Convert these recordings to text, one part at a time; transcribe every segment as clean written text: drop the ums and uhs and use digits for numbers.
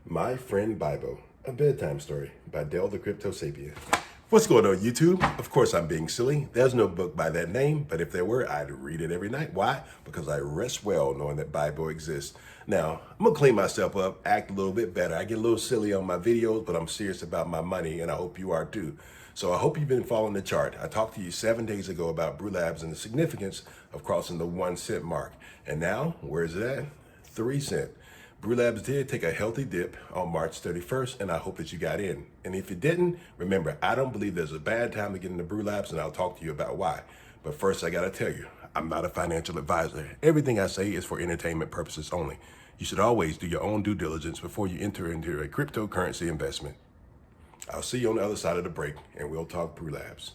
My Friend Bible, a bedtime story by Dale the Crypto Sapien. What's going on, YouTube? Of course, I'm being silly. There's no book by that name, but if there were, I'd read it every night. Why? Because I rest well knowing that Bible exists. Now, I'm gonna clean myself up, act a little bit better. I get a little silly on my videos, but I'm serious about my money, and I hope you are too. So I hope you've been following the chart. I talked to you 7 days ago about Brewlabs and the significance of crossing the 1 cent mark. And now, where is it at? 3 cent. Brewlabs did take a healthy dip on March 31st, and I hope that you got in. And if you didn't, remember, I don't believe there's a bad time to get into Brewlabs, and I'll talk to you about why. But first, I gotta tell you, I'm not a financial advisor. Everything I say is for entertainment purposes only. You should always do your own due diligence before you enter into a cryptocurrency investment. I'll see you on the other side of the break, and we'll talk Brewlabs.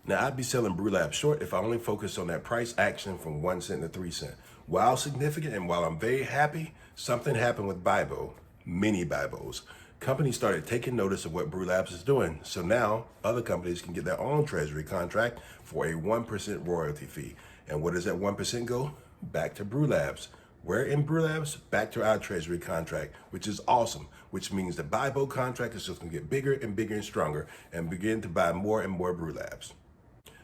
Now, I'd be selling Brewlabs short if I only focused on that price action from 1 cent to 3 cent. While significant and while I'm very happy, something happened with Bible, mini Bibos. Companies started taking notice of what Brewlabs is doing. So now other companies can get their own treasury contract for a 1% royalty fee. And where does that 1% go? Back to Brewlabs. Where in Brewlabs? Back to our treasury contract, which is awesome, which means the Bible contract is just going to get bigger and bigger and stronger and begin to buy more and more Brewlabs.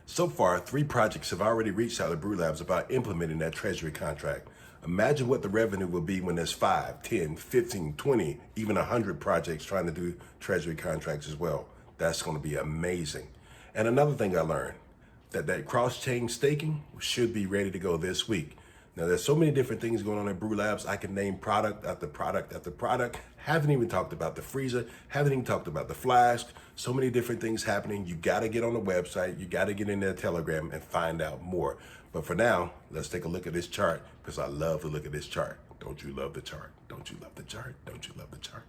So far, 3 projects have already reached out to Brewlabs about implementing that treasury contract. Imagine what the revenue will be when there's 5, 10, 15, 20, even 100 projects trying to do treasury contracts as well. That's going to be amazing. And another thing I learned, that cross-chain staking should be ready to go this week. Now, there's so many different things going on in Brewlabs. I can name product after product after product. Haven't even talked about the freezer. Haven't even talked about the flask. So many different things happening. You got to get on the website. You got to get in their Telegram and find out more. But for now, let's take a look at this chart because I love to look at this chart. Don't you love the chart? Don't you love the chart? Don't you love the chart?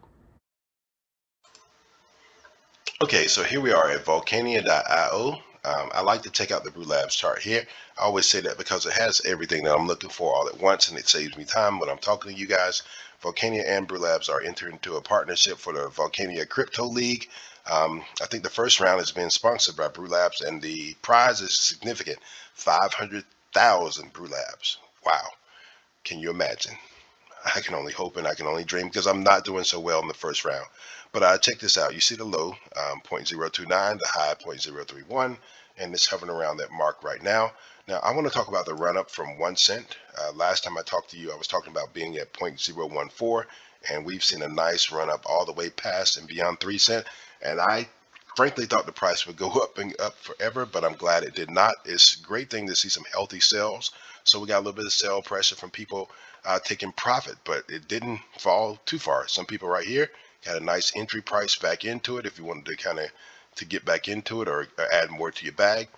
Okay, so here we are at volcania.io. I like to check out the Brewlabs chart here. I always say that because it has everything that I'm looking for all at once, and it saves me time when I'm talking to you guys. Volcania and Brewlabs are entering into a partnership for the Volcania Crypto League. I think the first round has been sponsored by Brewlabs, and the prize is significant, 500,000 Brewlabs. Wow, can you imagine? I can only hope and I can only dream because I'm not doing so well in the first round. But check this out. You see the low, 0.029, the high, 0.031, and it's hovering around that mark right now. Now, I want to talk about the run up from 1 cent. Last time I talked to you, I was talking about being at 0.014, and we've seen a nice run up all the way past and beyond 3 cent. And I frankly thought the price would go up and up forever, but I'm glad it did not. It's a great thing to see some healthy sales. So we got a little bit of sell pressure from people taking profit, but it didn't fall too far. Some people right here got a nice entry price back into it if you wanted to kind of to get back into it or add more to your bag.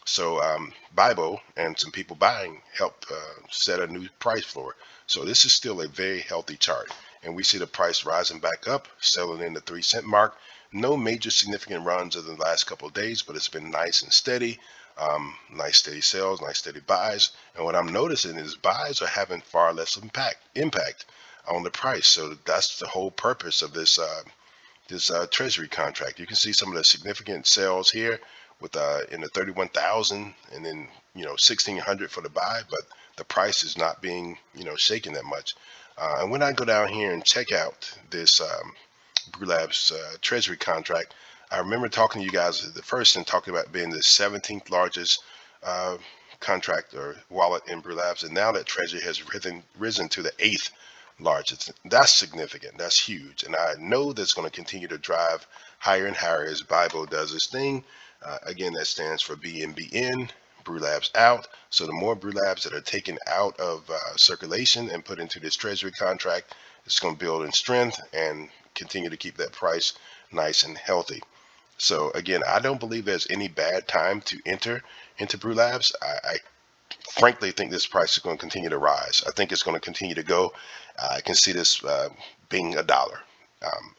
So Bible and some people buying helped set a new price floor. So this is still a very healthy chart, and we see the price rising back up, selling in the 3 cent mark. No major significant runs in the last couple of days, but it's been nice and steady. Nice steady sales, nice steady buys. And what I'm noticing is buys are having far less impact on the price. So that's the whole purpose of this treasury contract. You can see some of the significant sales here with in the 31,000 and then 1,600 for the buy, but the price is not being shaken that much. And when I go down here and check out this Brewlabs treasury contract, I remember talking to you guys at the first and talking about being the 17th largest uh, contract or wallet in Brewlabs, and now that treasury has risen to the 8th largest. That's significant. That's huge, and I know that's going to continue to drive higher and higher as Bible does its thing. Again, that stands for BNBN. Brewlabs out. So the more Brewlabs that are taken out of circulation and put into this treasury contract, it's going to build in strength and continue to keep that price nice and healthy. So again, I don't believe there's any bad time to enter into Brewlabs. I frankly think this price is going to continue to rise. I think it's going to continue to go. I can see this being $1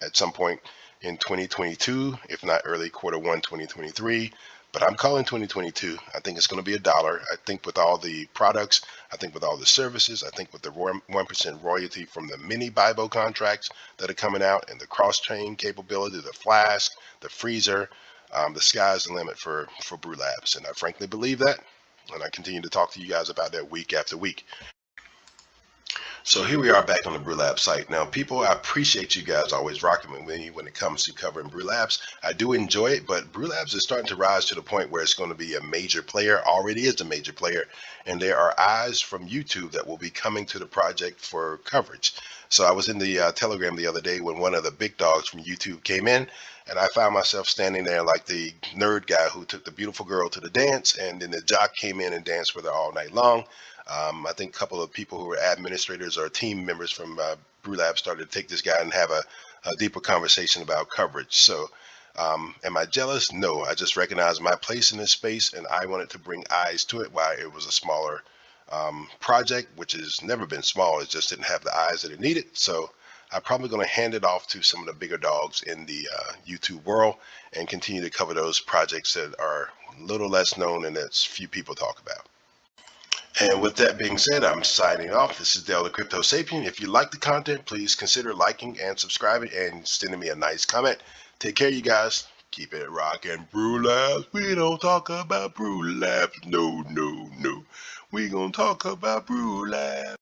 at some point in 2022, if not early Q1 2023. But I'm calling 2022. I think it's going to be $1. I think with all the products, I think with all the services, I think with the 1% royalty from the mini Bible contracts that are coming out and the cross-chain capability, the flask, the freezer, the sky's the limit for Brewlabs. And I frankly believe that. and I continue to talk to you guys about that week after week. So here we are back on the Brewlabs site. Now, people, I appreciate you guys always rocking with me when it comes to covering Brewlabs. I do enjoy it, but Brewlabs is starting to rise to the point where it's going to be a major player, already is a major player, and there are eyes from YouTube that will be coming to the project for coverage. So I was in the Telegram the other day when one of the big dogs from YouTube came in, and I found myself standing there like the nerd guy who took the beautiful girl to the dance, and then the jock came in and danced with her all night long. I think a couple of people who were administrators or team members from Brewlab started to take this guy and have a deeper conversation about coverage. So, am I jealous? No, I just recognize my place in this space, and I wanted to bring eyes to it while it was a smaller project, which has never been small. It just didn't have the eyes that it needed. So, I'm probably going to hand it off to some of the bigger dogs in the YouTube world and continue to cover those projects that are a little less known and that few people talk about. And with that being said, I'm signing off. This is Dale the Crypto Sapien. If you like the content, please consider liking and subscribing and sending me a nice comment. Take care, you guys. Keep it rockin', Brewlabs. We don't talk about Brewlabs. No, no, no. We gonna talk about Brewlabs.